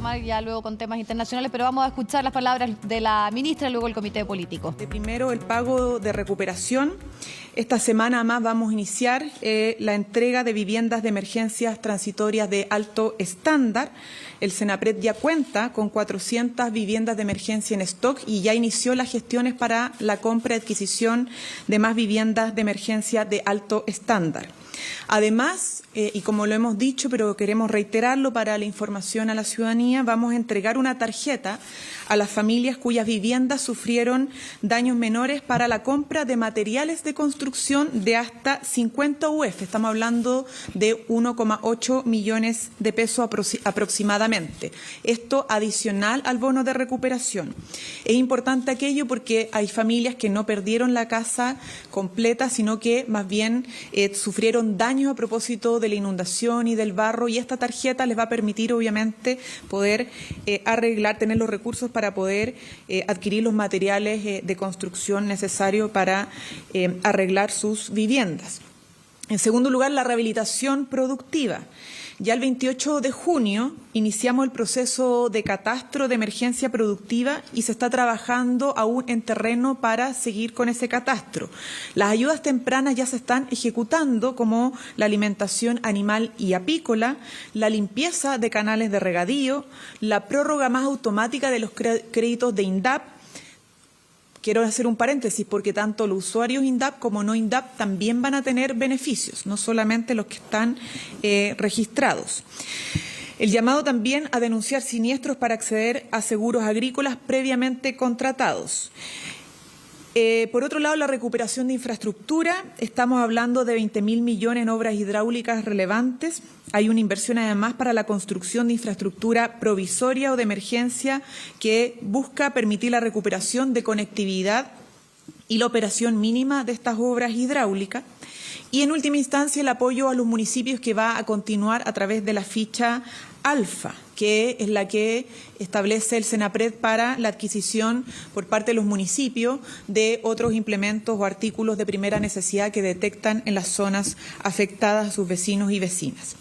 retomar ya luego con temas internacionales, pero vamos a escuchar las palabras de la ministra y luego el comité político. Primero, el pago de recuperación. Esta semana más vamos a iniciar la entrega de viviendas de emergencias transitorias de alto estándar. El Senapred ya cuenta con 400 viviendas de emergencia en stock y ya inició las gestiones para la compra y adquisición de más viviendas de emergencia de alto estándar. Además, y como lo hemos dicho, pero queremos reiterarlo para la información a la ciudadanía, vamos a entregar una tarjeta a las familias cuyas viviendas sufrieron daños menores para la compra de materiales de construcción de hasta 50 UF. Estamos hablando de 1,8 millones de pesos aproximadamente. Esto adicional al bono de recuperación. Es importante aquello porque hay familias que no perdieron la casa completa, sino que más bien sufrieron daños a propósito de la inundación y del barro, y esta tarjeta les va a permitir obviamente poder arreglar, tener los recursos para poder adquirir los materiales de construcción necesarios para arreglar sus viviendas. En segundo lugar, la rehabilitación productiva. Ya el 28 de junio iniciamos el proceso de catastro de emergencia productiva y se está trabajando aún en terreno para seguir con ese catastro. Las ayudas tempranas ya se están ejecutando, como la alimentación animal y apícola, la limpieza de canales de regadío, la prórroga más automática de los créditos de INDAP. Quiero hacer un paréntesis porque tanto los usuarios INDAP como no INDAP también van a tener beneficios, no solamente los que están registrados. El llamado también a denunciar siniestros para acceder a seguros agrícolas previamente contratados. Por otro lado, la recuperación de infraestructura. Estamos hablando de 20.000 millones en obras hidráulicas relevantes. Hay una inversión además para la construcción de infraestructura provisoria o de emergencia que busca permitir la recuperación de conectividad y la operación mínima de estas obras hidráulicas. Y en última instancia, el apoyo a los municipios, que va a continuar a través de la ficha Alfa, que es la que establece el Senapred para la adquisición por parte de los municipios de otros implementos o artículos de primera necesidad que detectan en las zonas afectadas a sus vecinos y vecinas.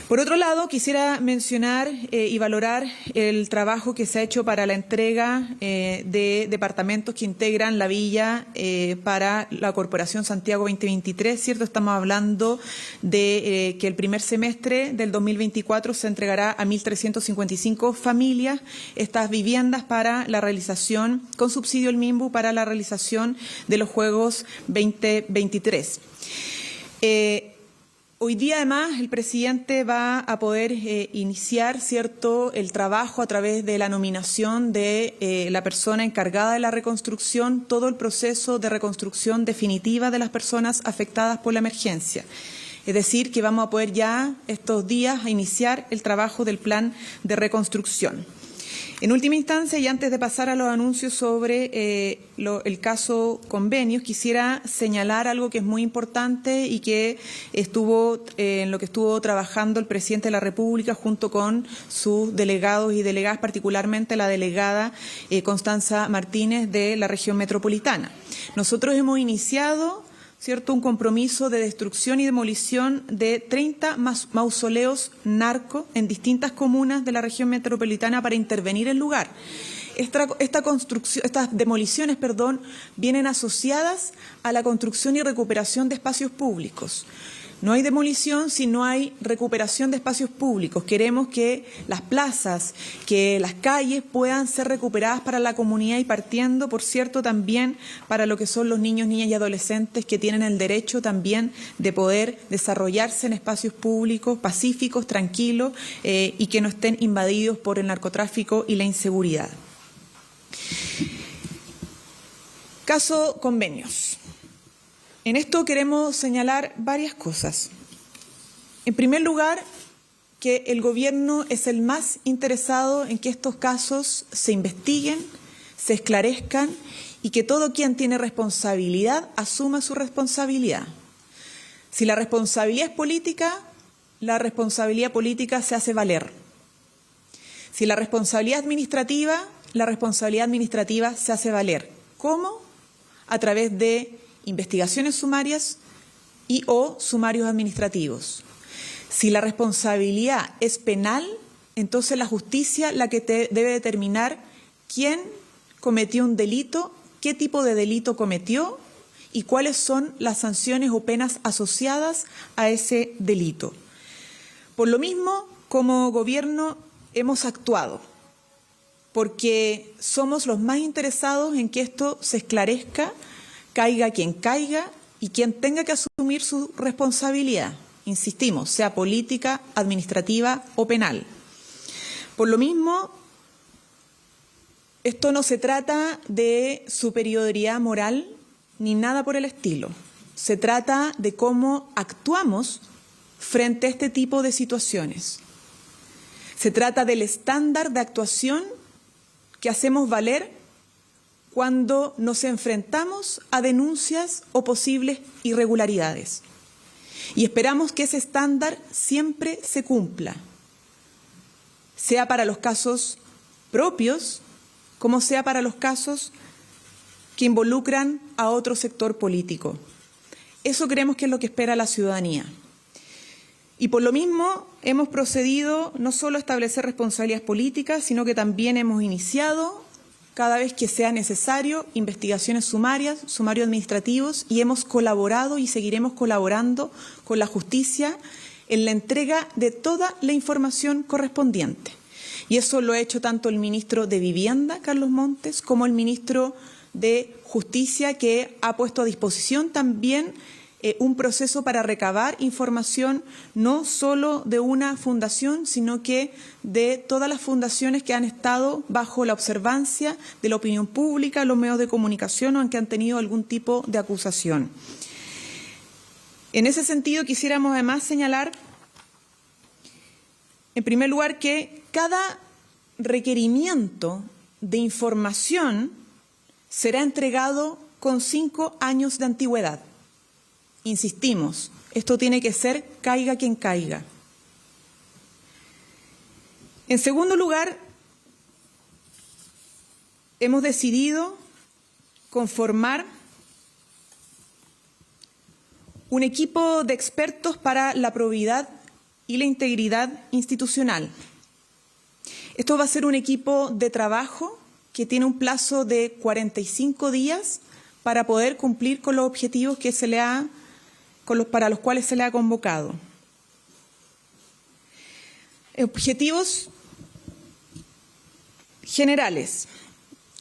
Por otro lado, quisiera mencionar y valorar el trabajo que se ha hecho para la entrega de departamentos que integran la villa para la Corporación Santiago 2023, ¿cierto? Estamos hablando de que el primer semestre del 2024 se entregará a 1.355 familias estas viviendas para la realización, con subsidio del MIMBU, para la realización de los Juegos 2023. Hoy día, además, el presidente va a poder iniciar, ¿cierto?, el trabajo a través de la nominación de la persona encargada de la reconstrucción, todo el proceso de reconstrucción definitiva de las personas afectadas por la emergencia. Es decir, que vamos a poder ya estos días iniciar el trabajo del plan de reconstrucción. En última instancia, y antes de pasar a los anuncios sobre el caso convenios, quisiera señalar algo que es muy importante y que en lo que estuvo trabajando el presidente de la República junto con sus delegados y delegadas, particularmente la delegada Constanza Martínez de la región metropolitana. Nosotros hemos iniciado, ¿cierto?, un compromiso de destrucción y demolición de 30 mausoleos narco en distintas comunas de la región metropolitana para intervenir el lugar. Estas demoliciones, vienen asociadas a la construcción y recuperación de espacios públicos. No hay demolición si no hay recuperación de espacios públicos. Queremos que las plazas, que las calles puedan ser recuperadas para la comunidad y partiendo, por cierto, también para lo que son los niños, niñas y adolescentes que tienen el derecho también de poder desarrollarse en espacios públicos, pacíficos, tranquilos y que no estén invadidos por el narcotráfico y la inseguridad. Caso convenios. En esto queremos señalar varias cosas. En primer lugar, que el Gobierno es el más interesado en que estos casos se investiguen, se esclarezcan y que todo quien tiene responsabilidad asuma su responsabilidad. Si la responsabilidad es política, la responsabilidad política se hace valer. Si la responsabilidad administrativa se hace valer. ¿Cómo? A través de investigaciones sumarias y o sumarios administrativos. Si la responsabilidad es penal, entonces la justicia la que debe determinar quién cometió un delito, qué tipo de delito cometió y cuáles son las sanciones o penas asociadas a ese delito. Por lo mismo, como gobierno hemos actuado, porque somos los más interesados en que esto se esclarezca, caiga quien caiga y quien tenga que asumir su responsabilidad, insistimos, sea política, administrativa o penal. Por lo mismo, esto no se trata de superioridad moral ni nada por el estilo. Se trata de cómo actuamos frente a este tipo de situaciones. Se trata del estándar de actuación que hacemos valer cuando nos enfrentamos a denuncias o posibles irregularidades. Y esperamos que ese estándar siempre se cumpla, sea para los casos propios, como sea para los casos que involucran a otro sector político. Eso creemos que es lo que espera la ciudadanía. Y por lo mismo hemos procedido no solo a establecer responsabilidades políticas, sino que también hemos iniciado, cada vez que sea necesario, investigaciones sumarias, sumarios administrativos, y hemos colaborado y seguiremos colaborando con la justicia en la entrega de toda la información correspondiente. Y eso lo ha hecho tanto el ministro de Vivienda, Carlos Montes, como el ministro de Justicia, que ha puesto a disposición también un proceso para recabar información no solo de una fundación, sino que de todas las fundaciones que han estado bajo la observancia de la opinión pública, los medios de comunicación o en que han tenido algún tipo de acusación. En ese sentido, quisiéramos además señalar, en primer lugar, que cada requerimiento de información será entregado con 5 años de antigüedad. Insistimos, esto tiene que ser caiga quien caiga. En segundo lugar, hemos decidido conformar un equipo de expertos para la probidad y la integridad institucional. Esto va a ser un equipo de trabajo que tiene un plazo de 45 días para poder cumplir con los objetivos que para los cuales se le ha convocado. Objetivos generales.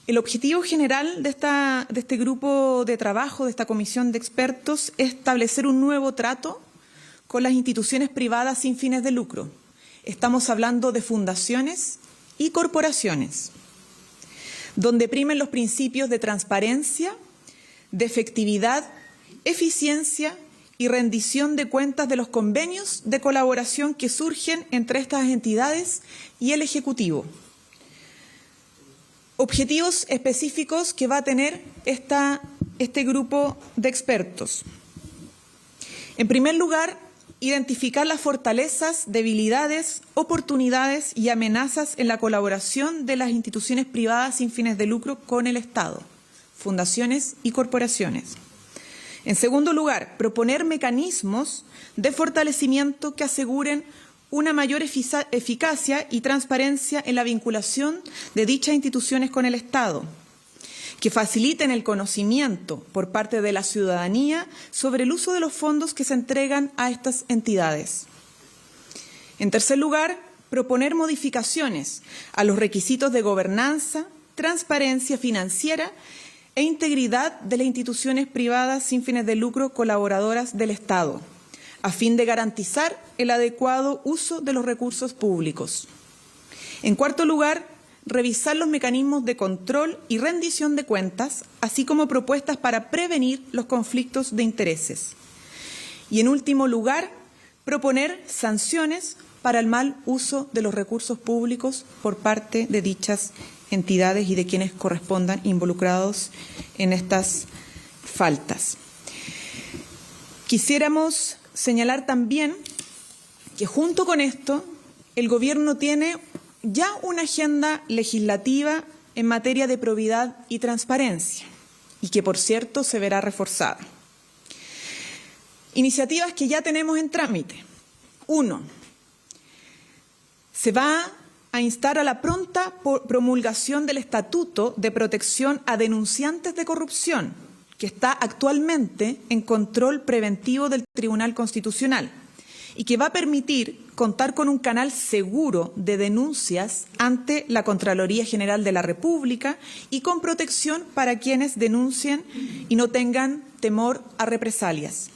El objetivo general de este grupo de trabajo, de esta comisión de expertos, es establecer un nuevo trato con las instituciones privadas sin fines de lucro. Estamos hablando de fundaciones y corporaciones, donde primen los principios de transparencia, de efectividad, eficiencia y rendición de cuentas de los convenios de colaboración que surgen entre estas entidades y el Ejecutivo. Objetivos específicos que va a tener este grupo de expertos. En primer lugar, identificar las fortalezas, debilidades, oportunidades y amenazas en la colaboración de las instituciones privadas sin fines de lucro con el Estado, fundaciones y corporaciones. En segundo lugar, proponer mecanismos de fortalecimiento que aseguren una mayor eficacia y transparencia en la vinculación de dichas instituciones con el Estado, que faciliten el conocimiento por parte de la ciudadanía sobre el uso de los fondos que se entregan a estas entidades. En tercer lugar, proponer modificaciones a los requisitos de gobernanza, transparencia financiera e integridad de las instituciones privadas sin fines de lucro colaboradoras del Estado, a fin de garantizar el adecuado uso de los recursos públicos. En cuarto lugar, revisar los mecanismos de control y rendición de cuentas, así como propuestas para prevenir los conflictos de intereses. Y en último lugar, proponer sanciones para el mal uso de los recursos públicos por parte de dichas entidades y de quienes correspondan involucrados en estas faltas. Quisiéramos señalar también que junto con esto el Gobierno tiene ya una agenda legislativa en materia de probidad y transparencia y que, por cierto, se verá reforzada. Iniciativas que ya tenemos en trámite. 1. Se va a instar a la pronta promulgación del Estatuto de Protección a Denunciantes de Corrupción, que está actualmente en control preventivo del Tribunal Constitucional y que va a permitir contar con un canal seguro de denuncias ante la Contraloría General de la República y con protección para quienes denuncien y no tengan temor a represalias.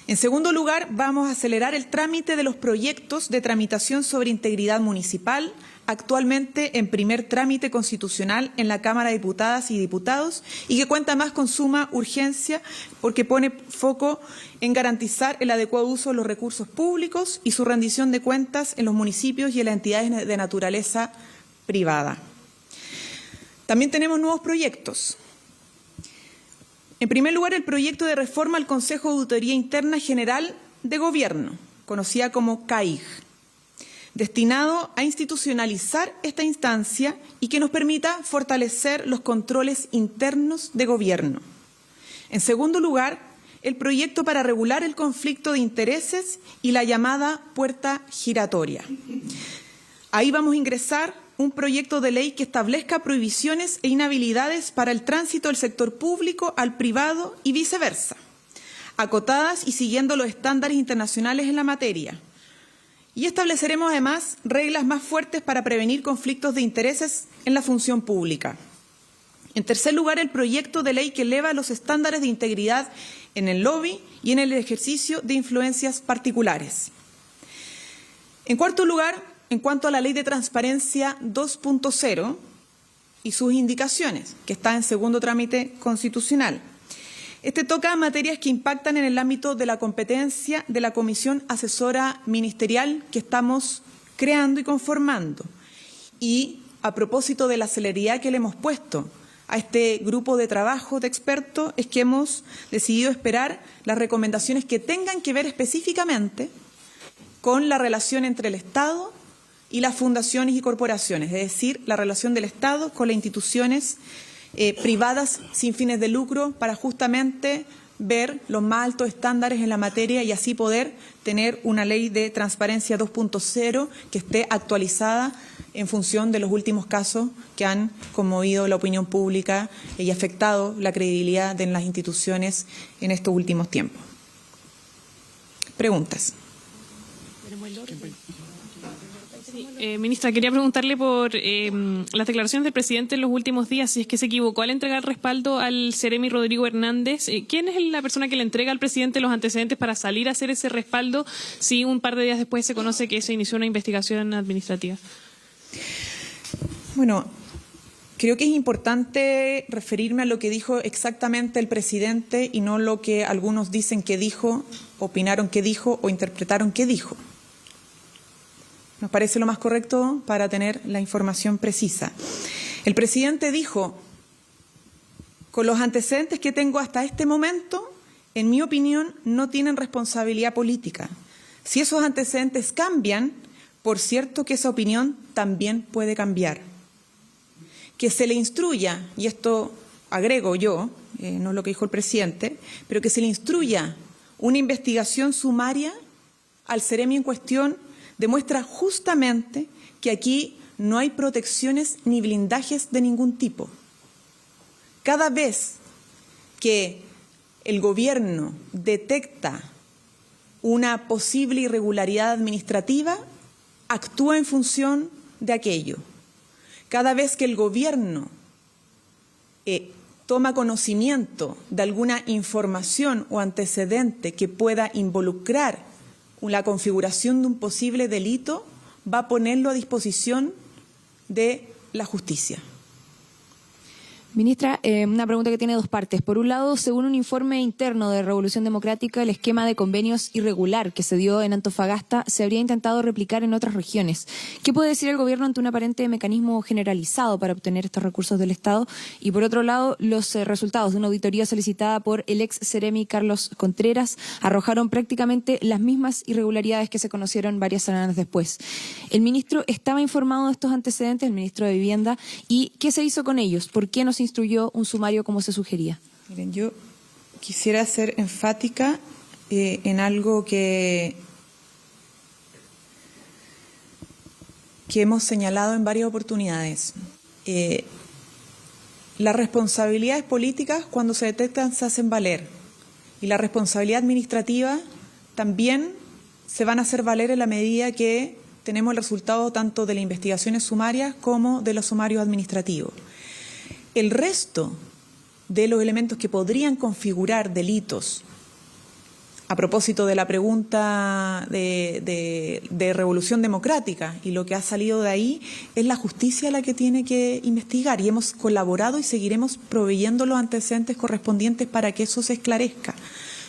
En segundo lugar, vamos a acelerar el trámite de los proyectos de tramitación sobre integridad municipal, actualmente en primer trámite constitucional en la Cámara de Diputadas y Diputados y que cuenta más con suma urgencia porque pone foco en garantizar el adecuado uso de los recursos públicos y su rendición de cuentas en los municipios y en las entidades de naturaleza privada. También tenemos nuevos proyectos. En primer lugar, el proyecto de reforma al Consejo de Auditoría Interna General de Gobierno, conocida como CAIG, destinado a institucionalizar esta instancia y que nos permita fortalecer los controles internos de gobierno. En segundo lugar, el proyecto para regular el conflicto de intereses y la llamada puerta giratoria. Ahí vamos a ingresar un proyecto de ley que establezca prohibiciones e inhabilidades para el tránsito del sector público al privado y viceversa, acotadas y siguiendo los estándares internacionales en la materia. Y estableceremos además reglas más fuertes para prevenir conflictos de intereses en la función pública. En tercer lugar, el proyecto de ley que eleva los estándares de integridad en el lobby y en el ejercicio de influencias particulares. En cuarto lugar, en cuanto a la Ley de Transparencia 2.0 y sus indicaciones, que está en segundo trámite constitucional. Este toca materias que impactan en el ámbito de la competencia de la Comisión Asesora Ministerial que estamos creando y conformando. Y a propósito de la celeridad que le hemos puesto a este grupo de trabajo de expertos, es que hemos decidido esperar las recomendaciones que tengan que ver específicamente con la relación entre el Estado y las fundaciones y corporaciones, es decir, la relación del Estado con las instituciones privadas sin fines de lucro para justamente ver los más altos estándares en la materia y así poder tener una ley de transparencia 2.0 que esté actualizada en función de los últimos casos que han conmovido la opinión pública y afectado la credibilidad de las instituciones en estos últimos tiempos. Preguntas. Ministra, quería preguntarle por las declaraciones del presidente en los últimos días, si es que se equivocó al entregar respaldo al Seremi Rodrigo Hernández. ¿Quién es la persona que le entrega al presidente los antecedentes para salir a hacer ese respaldo si un par de días después se conoce que se inició una investigación administrativa? Bueno, creo que es importante referirme a lo que dijo exactamente el presidente y no lo que algunos dicen que dijo, opinaron que dijo o interpretaron que dijo. Nos parece lo más correcto para tener la información precisa. El presidente dijo, con los antecedentes que tengo hasta este momento, en mi opinión, no tienen responsabilidad política. Si esos antecedentes cambian, por cierto que esa opinión también puede cambiar. Que se le instruya, y esto agrego yo, no es lo que dijo el presidente, pero que se le instruya una investigación sumaria al Seremi en cuestión, demuestra justamente que aquí no hay protecciones ni blindajes de ningún tipo. Cada vez que el gobierno detecta una posible irregularidad administrativa, actúa en función de aquello. Cada vez que el gobierno toma conocimiento de alguna información o antecedente que pueda involucrar la configuración de un posible delito, va a ponerlo a disposición de la justicia. Ministra, una pregunta que tiene dos partes. Por un lado, según un informe interno de Revolución Democrática, el esquema de convenios irregular que se dio en Antofagasta se habría intentado replicar en otras regiones. ¿Qué puede decir el gobierno ante un aparente mecanismo generalizado para obtener estos recursos del Estado? Y por otro lado, los resultados de una auditoría solicitada por el ex Seremi Carlos Contreras arrojaron prácticamente las mismas irregularidades que se conocieron varias semanas después. ¿El ministro estaba informado de estos antecedentes, el ministro de Vivienda? ¿Y qué se hizo con ellos? ¿Por qué no se instruyó un sumario como se sugería? Miren, yo quisiera ser enfática en algo que que hemos señalado en varias oportunidades. Las responsabilidades políticas, cuando se detectan, se hacen valer. Y la responsabilidad administrativa también se van a hacer valer en la medida que tenemos el resultado tanto de las investigaciones sumarias como de los sumarios administrativos. El resto de los elementos que podrían configurar delitos, a propósito de la pregunta de Revolución Democrática, y lo que ha salido de ahí, es la justicia la que tiene que investigar, y hemos colaborado y seguiremos proveyendo los antecedentes correspondientes para que eso se esclarezca.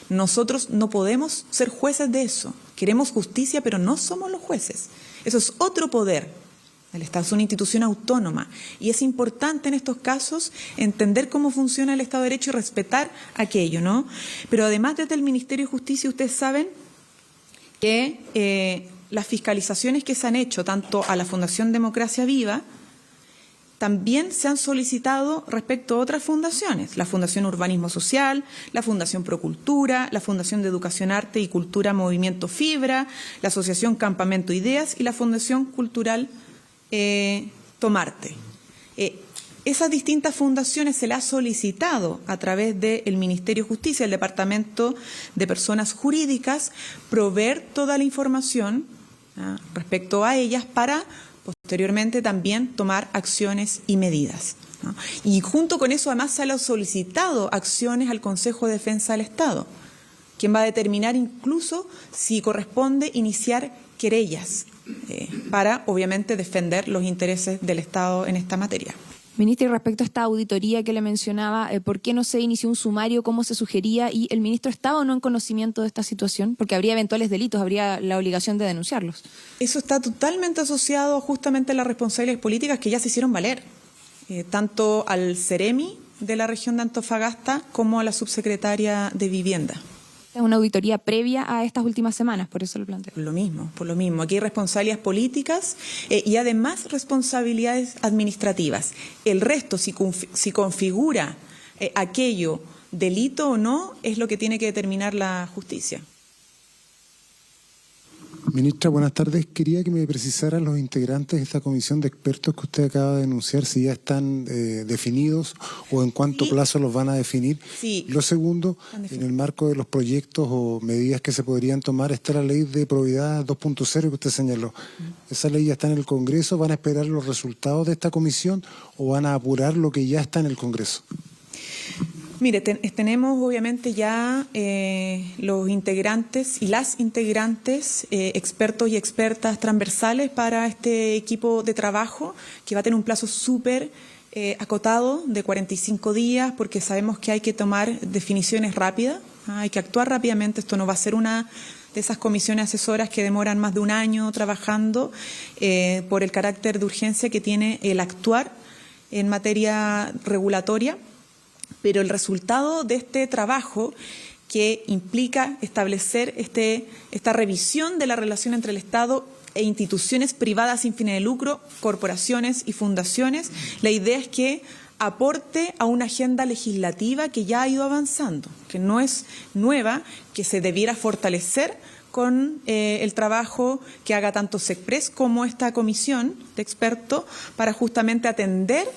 Nosotros no podemos ser jueces de eso. Queremos justicia, pero no somos los jueces. Eso es otro poder. El Estado es una institución autónoma y es importante en estos casos entender cómo funciona el Estado de Derecho y respetar aquello, ¿no? Pero además, desde el Ministerio de Justicia, ustedes saben que las fiscalizaciones que se han hecho tanto a la Fundación Democracia Viva también se han solicitado respecto a otras fundaciones, la Fundación Urbanismo Social, la Fundación Procultura, la Fundación de Educación, Arte y Cultura Movimiento Fibra, la Asociación Campamento Ideas y la Fundación Cultural Tomarte. Esas distintas fundaciones se les ha solicitado a través del Ministerio de Justicia, el Departamento de Personas Jurídicas, proveer toda la información respecto a ellas para posteriormente también tomar acciones y medidas, ¿no? Y junto con eso además se le han solicitado acciones al Consejo de Defensa del Estado, quien va a determinar incluso si corresponde iniciar querellas para, obviamente, defender los intereses del Estado en esta materia. Ministra, y respecto a esta auditoría que le mencionaba, ¿por qué no se inició un sumario? ¿Cómo se sugería? ¿Y el ministro estaba o no en conocimiento de esta situación? Porque habría eventuales delitos, habría la obligación de denunciarlos. Eso está totalmente asociado justamente a las responsabilidades políticas que ya se hicieron valer, tanto al Ceremi de la región de Antofagasta como a la subsecretaria de Vivienda. Es una auditoría previa a estas últimas semanas, por eso lo planteo. Por lo mismo. Aquí hay responsabilidades políticas y además responsabilidades administrativas. El resto, si configura aquello delito o no, es lo que tiene que determinar la justicia. Ministra, buenas tardes. Quería que me precisaran los integrantes de esta comisión de expertos que usted acaba de denunciar, si ya están definidos o en cuánto plazo los van a definir. Sí. Lo segundo, en el marco de los proyectos o medidas que se podrían tomar, está la ley de probidad 2.0 que usted señaló. ¿Esa ley ya está en el Congreso? ¿Van a esperar los resultados de esta comisión o van a apurar lo que ya está en el Congreso? Mire, tenemos obviamente ya los integrantes y las integrantes, expertos y expertas transversales para este equipo de trabajo, que va a tener un plazo súper acotado de 45 días, porque sabemos que hay que tomar definiciones rápidas, hay que actuar rápidamente. Esto no va a ser una de esas comisiones asesoras que demoran más de un año trabajando por el carácter de urgencia que tiene el actuar en materia regulatoria. Pero el resultado de este trabajo, que implica establecer esta revisión de la relación entre el Estado e instituciones privadas sin fines de lucro, corporaciones y fundaciones, la idea es que aporte a una agenda legislativa que ya ha ido avanzando, que no es nueva, que se debiera fortalecer con el trabajo que haga tanto SECPRES como esta comisión de expertos para justamente atender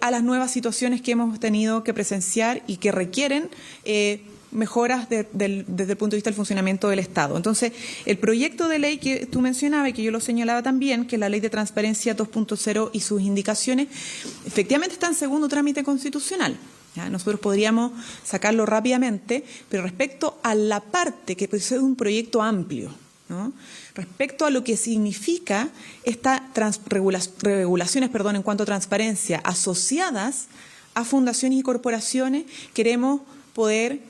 a las nuevas situaciones que hemos tenido que presenciar y que requieren mejoras desde el punto de vista del funcionamiento del Estado. Entonces, el proyecto de ley que tú mencionabas y que yo lo señalaba también, que es la Ley de Transparencia 2.0 y sus indicaciones, efectivamente está en segundo trámite constitucional. ¿Ya? Nosotros podríamos sacarlo rápidamente, pero respecto a la parte que es un proyecto amplio, ¿no? Respecto a lo que significa estas regulaciones en cuanto a transparencia asociadas a fundaciones y corporaciones, queremos poder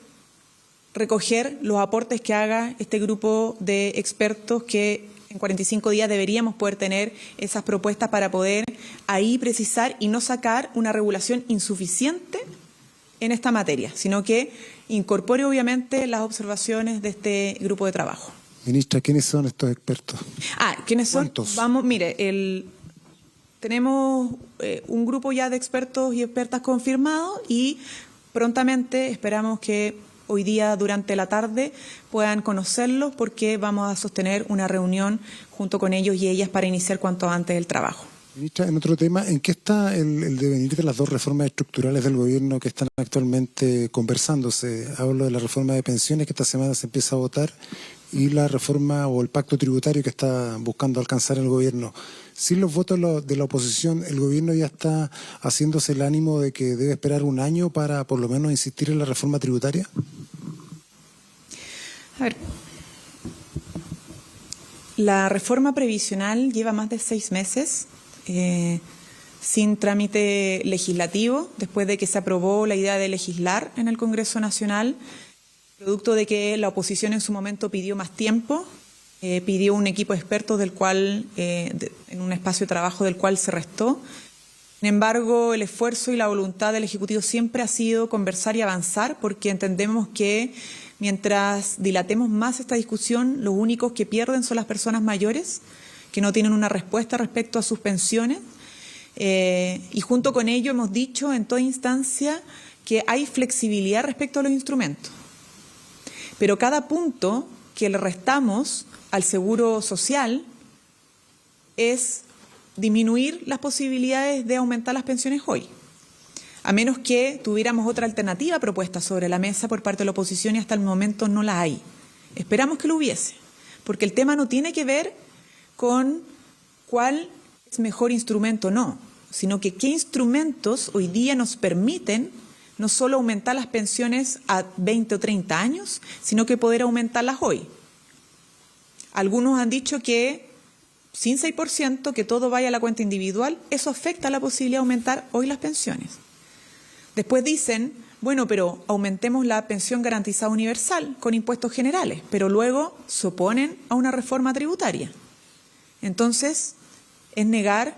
recoger los aportes que haga este grupo de expertos, que en 45 días deberíamos poder tener esas propuestas para poder ahí precisar y no sacar una regulación insuficiente en esta materia, sino que incorpore obviamente las observaciones de este grupo de trabajo. Ministra, ¿quiénes son estos expertos? ¿Quiénes son? ¿Cuántos? Tenemos un grupo ya de expertos y expertas confirmados y prontamente esperamos que hoy día durante la tarde puedan conocerlos, porque vamos a sostener una reunión junto con ellos y ellas para iniciar cuanto antes el trabajo. Ministra, en otro tema, ¿en qué está el devenir de las dos reformas estructurales del gobierno que están actualmente conversándose? Hablo de la reforma de pensiones que esta semana se empieza a votar y la reforma o el pacto tributario que está buscando alcanzar el gobierno. Sin los votos de la oposición, ¿el gobierno ya está haciéndose el ánimo de que debe esperar un año para por lo menos insistir en la reforma tributaria? A ver, la reforma previsional lleva más de 6 meses sin trámite legislativo, después de que se aprobó la idea de legislar en el Congreso Nacional, producto de que la oposición en su momento pidió más tiempo, pidió un equipo de expertos del cual, en un espacio de trabajo del cual se restó. Sin embargo, el esfuerzo y la voluntad del Ejecutivo siempre ha sido conversar y avanzar, porque entendemos que mientras dilatemos más esta discusión, los únicos que pierden son las personas mayores, que no tienen una respuesta respecto a sus pensiones. Y junto con ello hemos dicho en toda instancia que hay flexibilidad respecto a los instrumentos. Pero cada punto que le restamos al seguro social es disminuir las posibilidades de aumentar las pensiones hoy, a menos que tuviéramos otra alternativa propuesta sobre la mesa por parte de la oposición, y hasta el momento no la hay. Esperamos que lo hubiese, porque el tema no tiene que ver con cuál es mejor instrumento o no, sino que qué instrumentos hoy día nos permiten no solo aumentar las pensiones a 20 o 30 años, sino que poder aumentarlas hoy. Algunos han dicho que sin 6%, que todo vaya a la cuenta individual, eso afecta la posibilidad de aumentar hoy las pensiones. Después dicen, bueno, pero aumentemos la pensión garantizada universal con impuestos generales, pero luego se oponen a una reforma tributaria. Entonces, es negar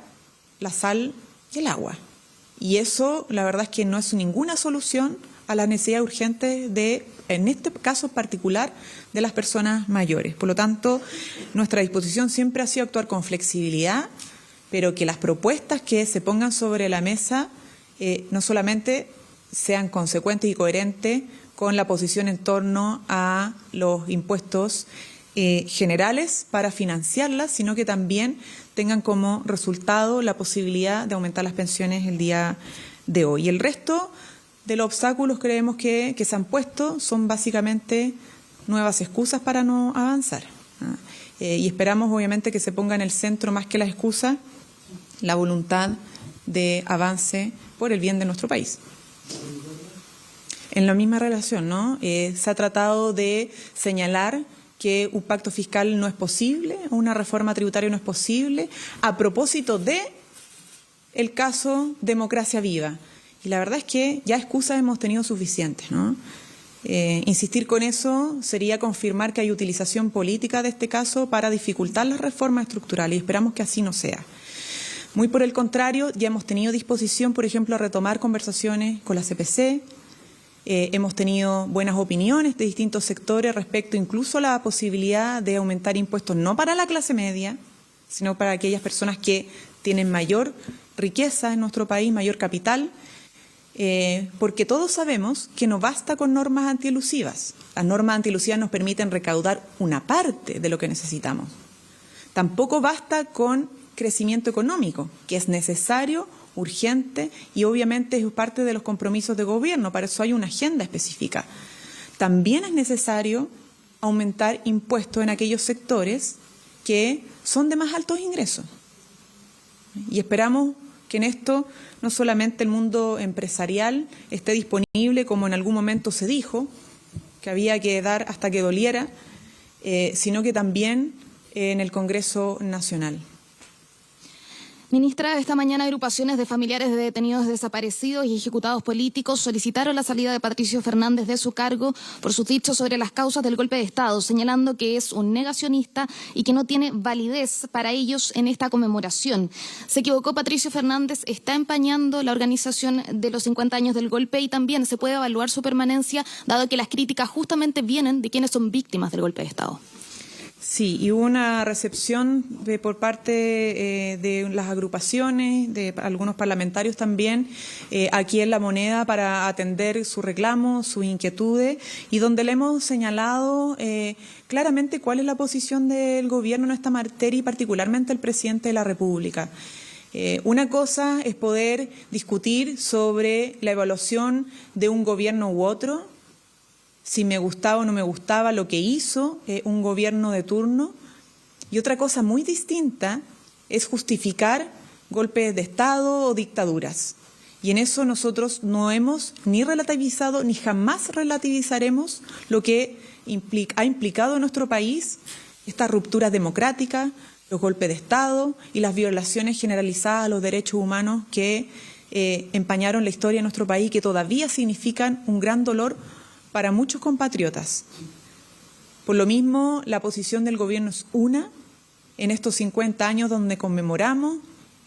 la sal y el agua. Y eso, la verdad es que no es ninguna solución a la necesidad urgente de, en este caso particular, de las personas mayores. Por lo tanto, nuestra disposición siempre ha sido actuar con flexibilidad, pero que las propuestas que se pongan sobre la mesa no solamente sean consecuentes y coherentes con la posición en torno a los impuestos generales para financiarlas, sino que también tengan como resultado la posibilidad de aumentar las pensiones el día de hoy. Y el resto de los obstáculos creemos que se han puesto son básicamente nuevas excusas para no avanzar. Y esperamos obviamente que se ponga en el centro, más que las excusas, la voluntad de avance por el bien de nuestro país. En la misma relación, ¿no? Se ha tratado de señalar que un pacto fiscal no es posible, una reforma tributaria no es posible, a propósito de el caso Democracia Viva. Y la verdad es que ya excusas hemos tenido suficientes, ¿no? Insistir con eso sería confirmar que hay utilización política de este caso para dificultar las reformas estructurales, y esperamos que así no sea. Muy por el contrario, ya hemos tenido disposición, por ejemplo, a retomar conversaciones con la CPC. Hemos tenido buenas opiniones de distintos sectores respecto incluso a la posibilidad de aumentar impuestos no para la clase media, sino para aquellas personas que tienen mayor riqueza en nuestro país, mayor capital, porque todos sabemos que no basta con normas antielusivas. Las normas antielusivas nos permiten recaudar una parte de lo que necesitamos. Tampoco basta con crecimiento económico, que es necesario, urgente, y obviamente es parte de los compromisos de gobierno, para eso hay una agenda específica. También es necesario aumentar impuestos en aquellos sectores que son de más altos ingresos. Y esperamos que en esto no solamente el mundo empresarial esté disponible, como en algún momento se dijo, que había que dar hasta que doliera, sino que también en el Congreso Nacional. Ministra, esta mañana agrupaciones de familiares de detenidos desaparecidos y ejecutados políticos solicitaron la salida de Patricio Fernández de su cargo por sus dichos sobre las causas del golpe de Estado, señalando que es un negacionista y que no tiene validez para ellos en esta conmemoración. ¿Se equivocó Patricio Fernández? ¿Está empañando la organización de los 50 años del golpe? Y también se puede evaluar su permanencia, dado que las críticas justamente vienen de quienes son víctimas del golpe de Estado. Sí, y hubo una recepción por parte de las agrupaciones, de algunos parlamentarios también, aquí en La Moneda para atender sus reclamos, sus inquietudes, y donde le hemos señalado claramente cuál es la posición del gobierno en esta materia y particularmente el presidente de la República. Una cosa es poder discutir sobre la evaluación de un gobierno u otro, si me gustaba o no me gustaba lo que hizo un gobierno de turno. Y otra cosa muy distinta es justificar golpes de Estado o dictaduras. Y en eso nosotros no hemos ni relativizado ni jamás relativizaremos lo que ha implicado en nuestro país esta ruptura democrática, los golpes de Estado y las violaciones generalizadas a los derechos humanos que empañaron la historia de nuestro país y que todavía significan un gran dolor para muchos compatriotas. Por lo mismo, la posición del gobierno es una en estos 50 años donde conmemoramos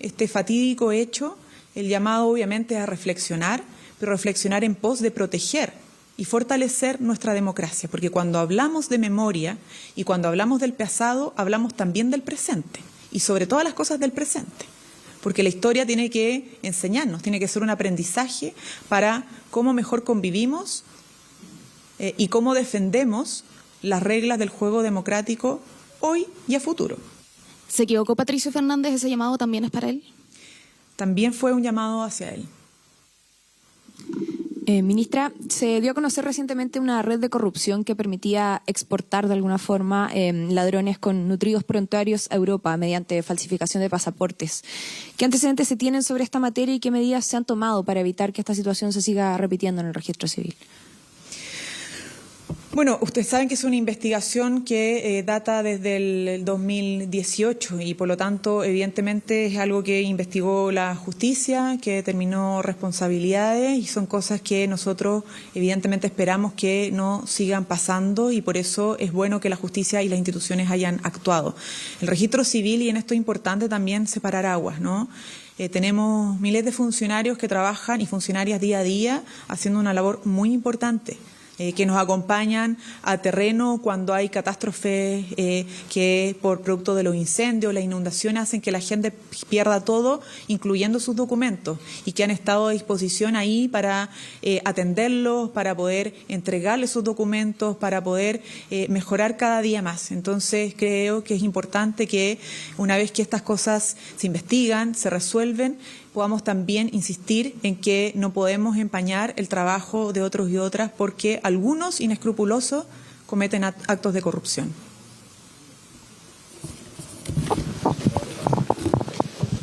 este fatídico hecho. El llamado obviamente es a reflexionar, pero reflexionar en pos de proteger y fortalecer nuestra democracia, porque cuando hablamos de memoria y cuando hablamos del pasado, hablamos también del presente y sobre todas las cosas del presente, porque la historia tiene que enseñarnos, tiene que ser un aprendizaje para cómo mejor convivimos y cómo defendemos las reglas del juego democrático hoy y a futuro. ¿Se equivocó Patricio Fernández? ¿Ese llamado también es para él? También fue un llamado hacia él. Ministra, se dio a conocer recientemente una red de corrupción que permitía exportar de alguna forma ladrones con nutridos prontuarios a Europa mediante falsificación de pasaportes. ¿Qué antecedentes se tienen sobre esta materia y qué medidas se han tomado para evitar que esta situación se siga repitiendo en el registro civil? Bueno, ustedes saben que es una investigación que data desde el 2018 y por lo tanto evidentemente es algo que investigó la justicia, que determinó responsabilidades y son cosas que nosotros evidentemente esperamos que no sigan pasando y por eso es bueno que la justicia y las instituciones hayan actuado. El registro civil, y en esto es importante también separar aguas, ¿no? Tenemos miles de funcionarios que trabajan y funcionarias día a día haciendo una labor muy importante. Que nos acompañan a terreno cuando hay catástrofes que por producto de los incendios, las inundaciones hacen que la gente pierda todo, incluyendo sus documentos, y que han estado a disposición ahí para atenderlos, para poder entregarles sus documentos, para poder mejorar cada día más. Entonces creo que es importante que una vez que estas cosas se investigan, se resuelven, podamos también insistir en que no podemos empañar el trabajo de otros y otras porque algunos inescrupulosos cometen actos de corrupción.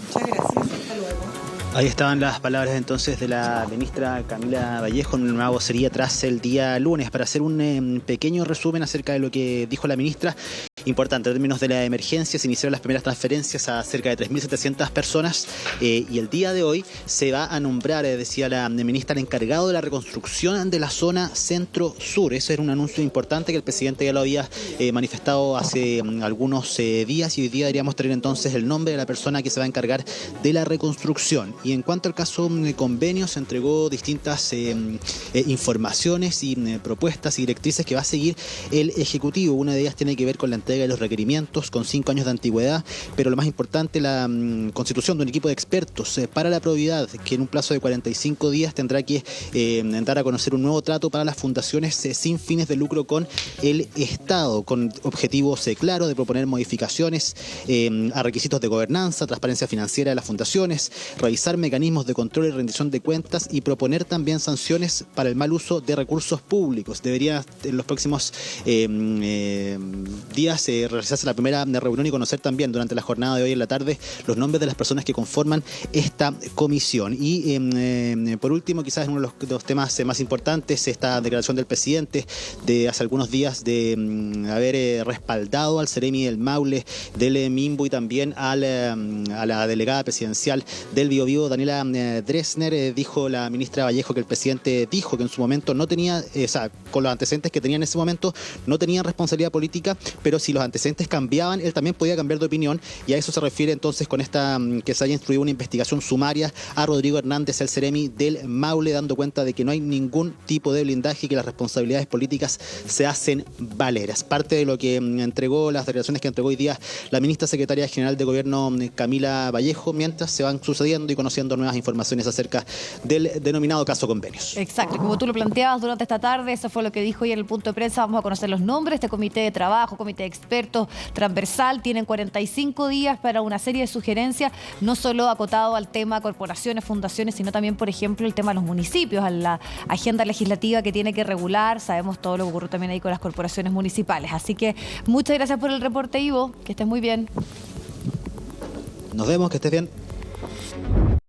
Muchas gracias. Hasta luego. Ahí estaban las palabras entonces de la ministra Camila Vallejo en una nueva vocería tras el día lunes para hacer un pequeño resumen acerca de lo que dijo la ministra. Importante, en términos de la emergencia, se iniciaron las primeras transferencias a cerca de 3.700 personas y el día de hoy se va a nombrar, decía la ministra, el encargado de la reconstrucción de la zona centro-sur. Ese era un anuncio importante que el presidente ya lo había manifestado hace algunos días y hoy día deberíamos tener entonces el nombre de la persona que se va a encargar de la reconstrucción. Y en cuanto al caso de convenio, se entregó distintas informaciones y propuestas y directrices que va a seguir el Ejecutivo. Una de ellas tiene que ver con la entrega de los requerimientos con 5 años de antigüedad, pero lo más importante, la constitución de un equipo de expertos para la probidad, que en un plazo de 45 días tendrá que dar a conocer un nuevo trato para las fundaciones sin fines de lucro con el Estado, con objetivos claros de proponer modificaciones a requisitos de gobernanza, transparencia financiera de las fundaciones, revisar mecanismos de control y rendición de cuentas y proponer también sanciones para el mal uso de recursos públicos. Debería en los próximos días realizarse la primera reunión y conocer también durante la jornada de hoy en la tarde los nombres de las personas que conforman esta comisión. Y por último, quizás uno de los temas más importantes, esta declaración del presidente de hace algunos días de haber respaldado al Ceremi del Maule, del Minbu y también a la delegada presidencial del Biobío, Daniela Dressner. Dijo la ministra Vallejo que el presidente dijo que en su momento no tenía, con los antecedentes que tenía en ese momento, no tenían responsabilidad política, pero sí si los antecedentes cambiaban, él también podía cambiar de opinión, y a eso se refiere entonces con esta que se haya instruido una investigación sumaria a Rodrigo Hernández, el Ceremi del Maule, dando cuenta de que no hay ningún tipo de blindaje y que las responsabilidades políticas se hacen valeras. Parte de lo que entregó, las declaraciones que entregó hoy día la ministra secretaria general de Gobierno, Camila Vallejo, mientras se van sucediendo y conociendo nuevas informaciones acerca del denominado caso Convenios. Exacto, como tú lo planteabas durante esta tarde, eso fue lo que dijo hoy en el punto de prensa. Vamos a conocer los nombres. Este comité de trabajo, comité de expertos transversal, tienen 45 días para una serie de sugerencias, no solo acotado al tema corporaciones, fundaciones, sino también, por ejemplo, el tema de los municipios, a la agenda legislativa que tiene que regular. Sabemos todo lo que ocurre también ahí con las corporaciones municipales. Así que muchas gracias por el reporte, Ivo. Que estés muy bien. Nos vemos, que estés bien.